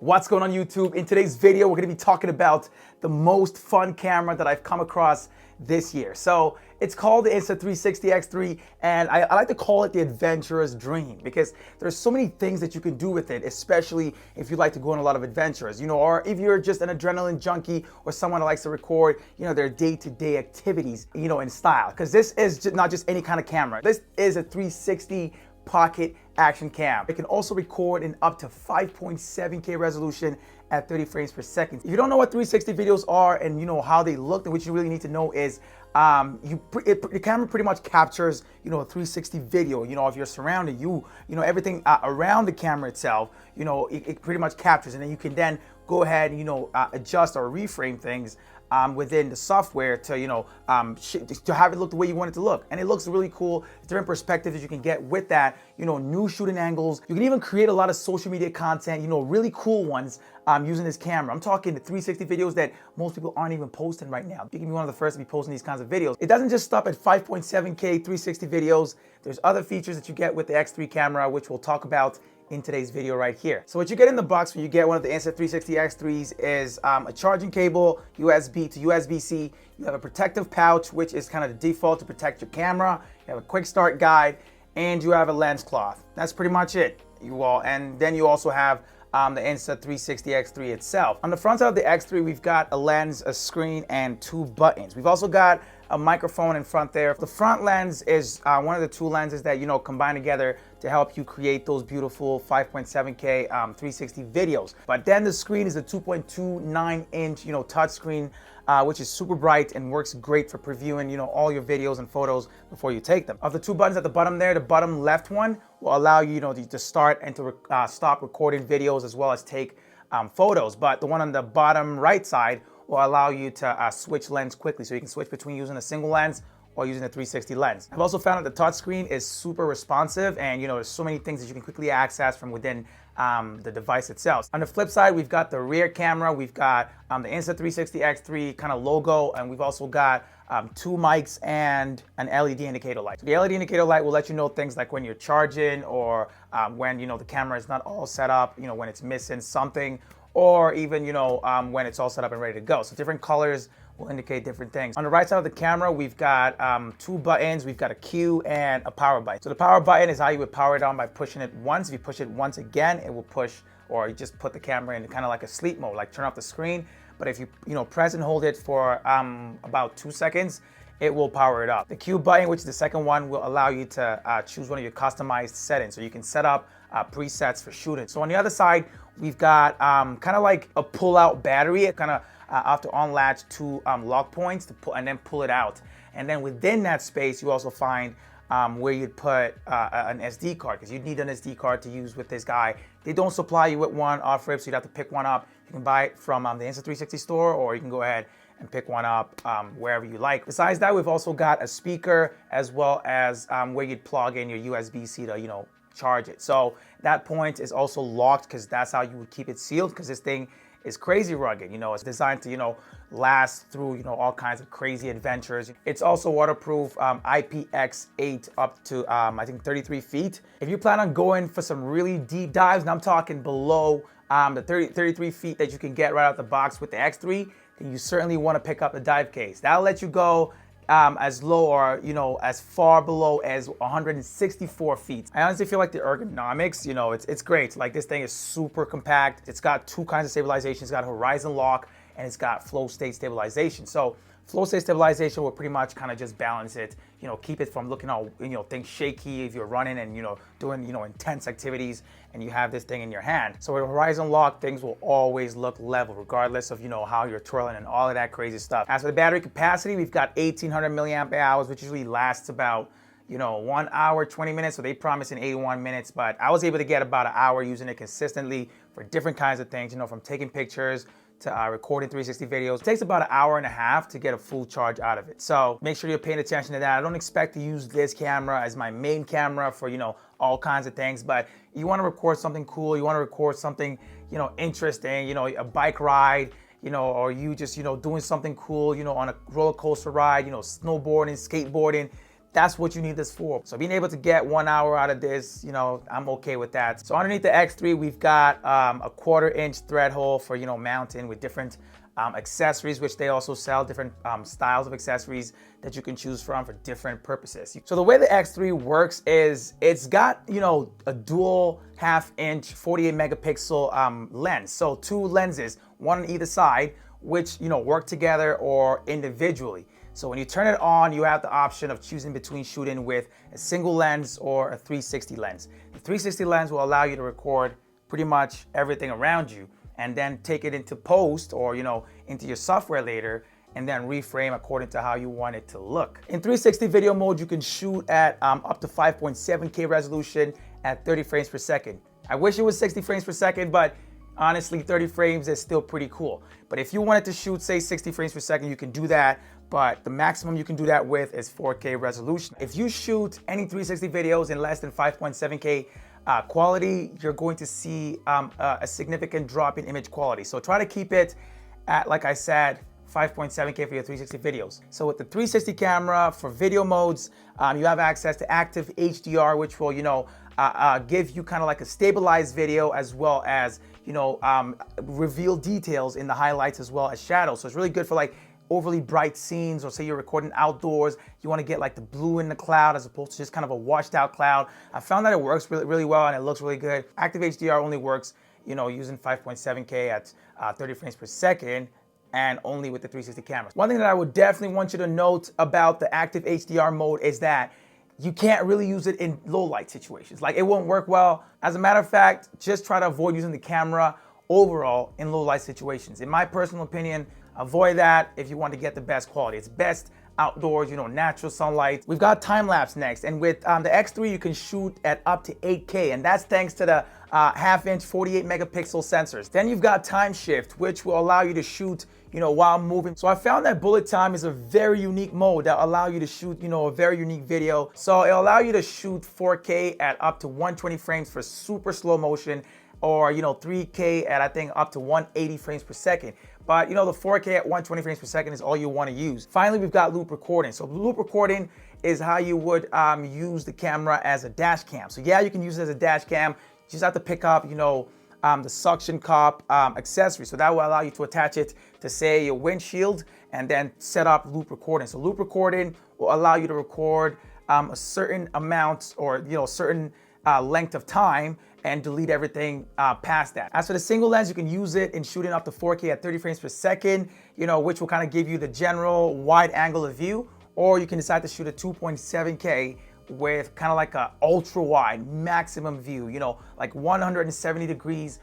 What's going on YouTube? In today's video, we're gonna be talking about the most fun camera that I've come across this year. So it's called the Insta360 X3, and I like to call it the adventurer's dream because there's so many things that you can do with it, especially if you like to go on a lot of adventures, or if you're just an adrenaline junkie or someone that likes to record, their day-to-day activities, in style. Because this is not just any kind of camera. This is a 360 pocket action cam. It can also record in up to 5.7K resolution at 30 frames per second. If you don't know what 360 videos are and how they look, then what you really need to know is the camera pretty much captures a 360 video. If you're surrounded, everything around the camera itself, it pretty much captures, and then you can then go ahead and adjust or reframe things within the software to to have it look the way you want it to look. And it looks really cool. Different perspectives you can get with that, new shooting angles. You can even create a lot of social media content, really cool ones using this camera. I'm talking the 360 videos that most people aren't even posting right now. You can be one of the first to be posting these kinds of videos. It doesn't just stop at 5.7K 360 videos. There's other features that you get with the X3 camera, which we'll talk about in today's video right here. So what you get in the box when you get one of the Insta360 X3s is a charging cable, USB to USB-C. You have a protective pouch, which is kind of the default to protect your camera. You have a quick start guide, and you have a lens cloth. That's pretty much it, and then you also have the Insta360 X3 itself. On the front side of the X3, we've got a lens, a screen, and two buttons. We've also got a microphone in front there. The front lens is one of the two lenses that combine together to help you create those beautiful 5.7K 360 videos. But then the screen is a 2.29-inch touch screen, which is super bright and works great for previewing all your videos and photos before you take them. Of the two buttons at the bottom there, the bottom left one will allow you to start and to stop recording videos as well as take photos. But the one on the bottom right side will allow you to switch lens quickly, so you can switch between using a single lens or using a 360 lens. I've also found that the touchscreen is super responsive, and there's so many things that you can quickly access from within the device itself. On the flip side, we've got the rear camera, we've got the Insta360 X3 kind of logo, and we've also got two mics and an LED indicator light. So the LED indicator light will let you know things like when you're charging, or when the camera is not all set up, when it's missing something, or even when it's all set up and ready to go. So different colors will indicate different things. On the right side of the camera, we've got two buttons. We've got a Q and a power button. So the power button is how you would power it on by pushing it once. If you push it once again, it will push, or you just put the camera in kind of like a sleep mode, like turn off the screen. But if you press and hold it for about 2 seconds, it will power it up. The Q button, which is the second one, will allow you to choose one of your customized settings. So you can set up presets for shooting. So on the other side, we've got kind of like a pull-out battery. Kind of have to unlatch two lock points to pull, and then pull it out. And then within that space, you also find where you'd put an SD card, because you'd need an SD card to use with this guy. They don't supply you with one off rip, so you'd have to pick one up. You can buy it from the Insta360 store, or you can go ahead and pick one up wherever you like. Besides that, we've also got a speaker, as well as where you'd plug in your USB-C to charge it. So that point is also locked, because that's how you would keep it sealed, because this thing is crazy rugged. It's designed to last through all kinds of crazy adventures. It's also waterproof, IPX8 up to I think 33 feet. If you plan on going for some really deep dives, and I'm talking below the 33 feet that you can get right out the box with the X3, then you certainly want to pick up the dive case. That'll let you go as low, or as far below as 164 feet. I honestly feel like the ergonomics, it's great. Like, this thing is super compact. It's got two kinds of stabilization. It's got horizon lock, and it's got flow state stabilization. So flow state stabilization will pretty much kind of just balance it, keep it from looking all, things shaky if you're running and, doing, intense activities and you have this thing in your hand. So with horizon lock, things will always look level, regardless of, how you're twirling and all of that crazy stuff. As for the battery capacity, we've got 1800 milliamp hours, which usually lasts about 1 hour, 20 minutes. So they promise in 81 minutes, but I was able to get about an hour using it consistently for different kinds of things, from taking pictures to recording 360 videos. It takes about an hour and a half to get a full charge out of it. So make sure you're paying attention to that. I don't expect to use this camera as my main camera for, all kinds of things, but you want to record something cool, you want to record something, interesting, a bike ride, or you just, doing something cool, on a roller coaster ride, snowboarding, skateboarding. that's what you need this for. So being able to get 1 hour out of this, you know, I'm okay with that. So underneath the X3, we've got a 1/4-inch thread hole for, you know, mounting with different accessories, which they also sell different styles of accessories that you can choose from for different purposes. So the way the X3 works is it's got, you know, a dual 1/2-inch 48 megapixel lens. So 2 lenses, one on either side, which, you know, work together or individually. So when you turn it on, you have the option of choosing between shooting with a single lens or a 360 lens. The 360 lens will allow you to record pretty much everything around you and then take it into post or, you know, into your software later and then reframe according to how you want it to look. In 360 video mode, you can shoot at up to 5.7K resolution at 30 frames per second. I wish it was 60 frames per second, but honestly, 30 frames is still pretty cool. But if you wanted to shoot, say, 60 frames per second, you can do that. But the maximum you can do that with is 4K resolution. If you shoot any 360 videos in less than 5.7K quality, you're going to see a significant drop in image quality. So try to keep it at, like I said, 5.7K for your 360 videos. So with the 360 camera for video modes, you have access to active HDR, which will, you know, give you kind of like a stabilized video as well as, you know, reveal details in the highlights as well as shadows. So it's really good for like overly bright scenes, or say you're recording outdoors, you want to get like the blue in the cloud as opposed to just kind of a washed out cloud. I found that it works really well and it looks really good. Active HDR only works, you know, using 5.7K at 30 frames per second and only with the 360 cameras. One thing that I would definitely want you to note about the active HDR mode is that you can't really use it in low light situations. Like, it won't work well. As a matter of fact, just try to avoid using the camera overall in low light situations. In my personal opinion, avoid that if you want to get the best quality. It's best outdoors, you know, natural sunlight. We've got time lapse next, and with the X3 you can shoot at up to 8K, and that's thanks to the 1/2-inch 48 megapixel sensors. Then you've got time shift, which will allow you to shoot, you know, while moving. So I found that bullet time is a very unique mode that allow you to shoot, you know, a very unique video. So it'll allow you to shoot 4K at up to 120 frames for super slow motion, or, you know, 3K at, I think, up to 180 frames per second. But, you know, the 4K at 120 frames per second is all you want to use. Finally, we've got loop recording. So loop recording is how you would use the camera as a dash cam. So yeah, you can use it as a dash cam. You just have to pick up, you know, the suction cup accessory. So that will allow you to attach it to, say, your windshield and then set up loop recording. So loop recording will allow you to record a certain amount, or, you know, certain length of time, and delete everything past that. As for the single lens, you can use it in shooting up to 4K at 30 frames per second, you know, which will kind of give you the general wide angle of view, or you can decide to shoot at 2.7K with kind of like a ultra wide maximum view, you know, like 170 degrees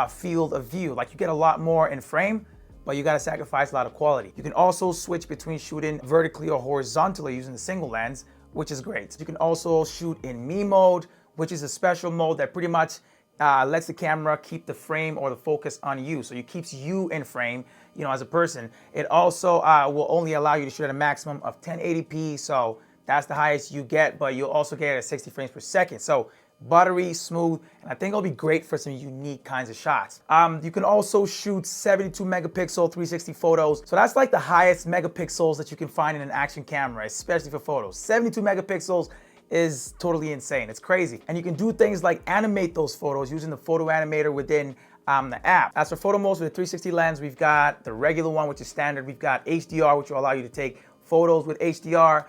field of view. Like, you get a lot more in frame, but you got to sacrifice a lot of quality. You can also switch between shooting vertically or horizontally using the single lens, which is great. You can also shoot in me mode, which is a special mode that pretty much lets the camera keep the frame or the focus on you. So it keeps you in frame, you know, as a person. It also will only allow you to shoot at a maximum of 1080p. So that's the highest you get, but you'll also get it at 60 frames per second. So buttery, smooth, and I think it'll be great for some unique kinds of shots. You can also shoot 72 megapixel 360 photos. So that's like the highest megapixels that you can find in an action camera, especially for photos. 72 megapixels is totally insane. It's crazy. And you can do things like animate those photos using the photo animator within the app. As for photo modes with the 360 lens, we've got the regular one, which is standard. We've got HDR, which will allow you to take photos with HDR.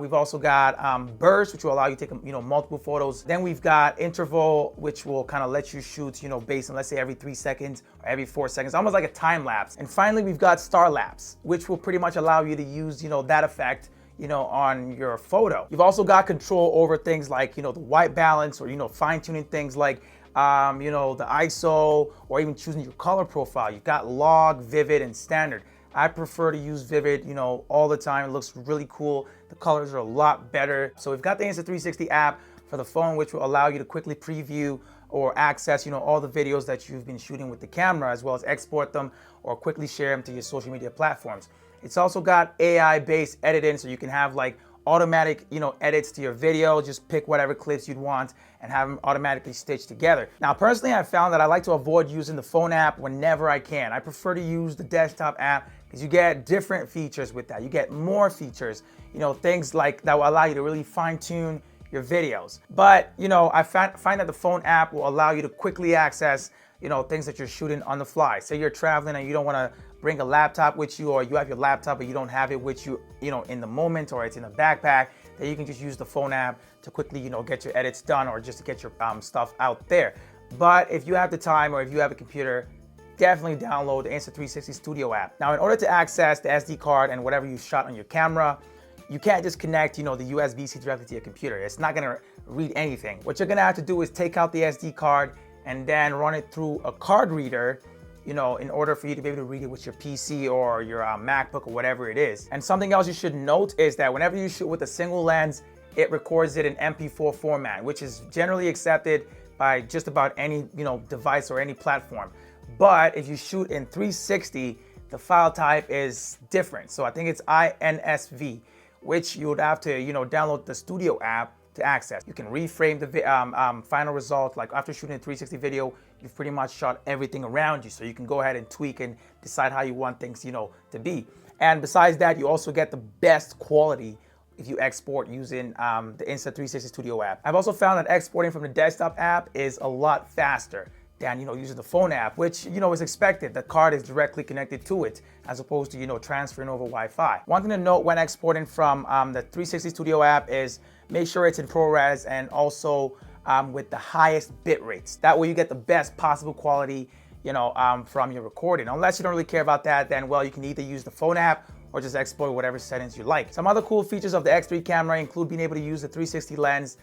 We've also got burst, which will allow you to take, you know, multiple photos. Then we've got interval, which will kind of let you shoot, you know, based on, let's say, every 3 seconds or every 4 seconds, almost like a time lapse. And finally, we've got star lapse, which will pretty much allow you to use, you know, that effect, you know, on your photo. You've also got control over things like, you know, the white balance, or, you know, fine tuning things like, you know, the ISO, or even choosing your color profile. You've got log, vivid, and standard. I prefer to use vivid, you know, all the time. It looks really cool. The colors are a lot better. So we've got the Insta360 app for the phone, which will allow you to quickly preview or access, you know, all the videos that you've been shooting with the camera, as well as export them or quickly share them to your social media platforms. It's also got AI-based editing, so you can have like automatic, edits to your video. Just pick whatever clips you'd want and have them automatically stitched together. Now, personally, I found that I like to avoid using the phone app whenever I can. I prefer to use the desktop app because you get different features with that. You get more features, things like that will allow you to really fine tune your videos. But, I find that the phone app will allow you to quickly access, things that you're shooting on the fly. Say you're traveling and you don't want to bring a laptop with you, or you have your laptop but you don't have it with you, in the moment, or it's in a backpack, then you can just use the phone app to quickly, get your edits done, or just to get your stuff out there. But if you have the time, or if you have a computer, definitely download the Insta360 Studio app. Now, in order to access the SD card and whatever you shot on your camera, you can't just connect, the USB-C directly to your computer. It's not gonna read anything. What you're gonna have to do is take out the SD card and then run it through a card reader, in order for you to be able to read it with your PC or your MacBook or whatever it is. And something else you should note is that whenever you shoot with a single lens, it records it in MP4 format, which is generally accepted by just about any, device or any platform. But if you shoot in 360, the file type is different. So I think it's INSV, which you would have to, download the Studio app to access. You can reframe the final result. Like after shooting a 360 video, you've pretty much shot everything around you. So you can go ahead and tweak and decide how you want things, to be. And besides that, you also get the best quality if you export using the Insta360 Studio app. I've also found that exporting from the desktop app is a lot faster than using the phone app, which is expected. The card is directly connected to it as opposed to transferring over Wi-Fi. One thing to note when exporting from the 360 Studio app is make sure it's in ProRes and also with the highest bit rates. That way you get the best possible quality from your recording. Unless you don't really care about that, then well, you can either use the phone app or just export whatever settings you like. Some other cool features of the X3 camera include being able to use the 360 lens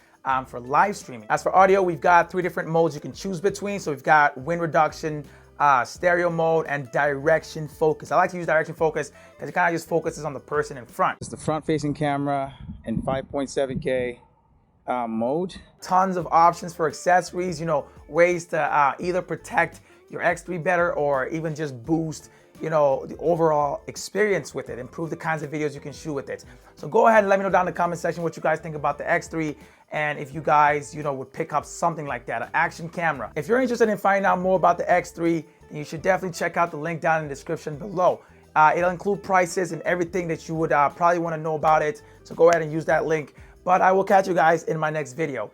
for live streaming. As for audio, we've got 3 different modes you can choose between. So we've got wind reduction, stereo mode, and direction focus. I like to use direction focus because it kind of just focuses on the person in front. It's the front-facing camera in 5.7K mode. Tons of options for accessories, ways to either protect your X3 better or even just boost the overall experience with it, improve the kinds of videos you can shoot with it. So go ahead and let me know down in the comment section what you guys think about the X3 and if you guys, would pick up something like that, an action camera. If you're interested in finding out more about the X3, then you should definitely check out the link down in the description below. It'll include prices and everything that you would probably want to know about it. So go ahead and use that link. But I will catch you guys in my next video.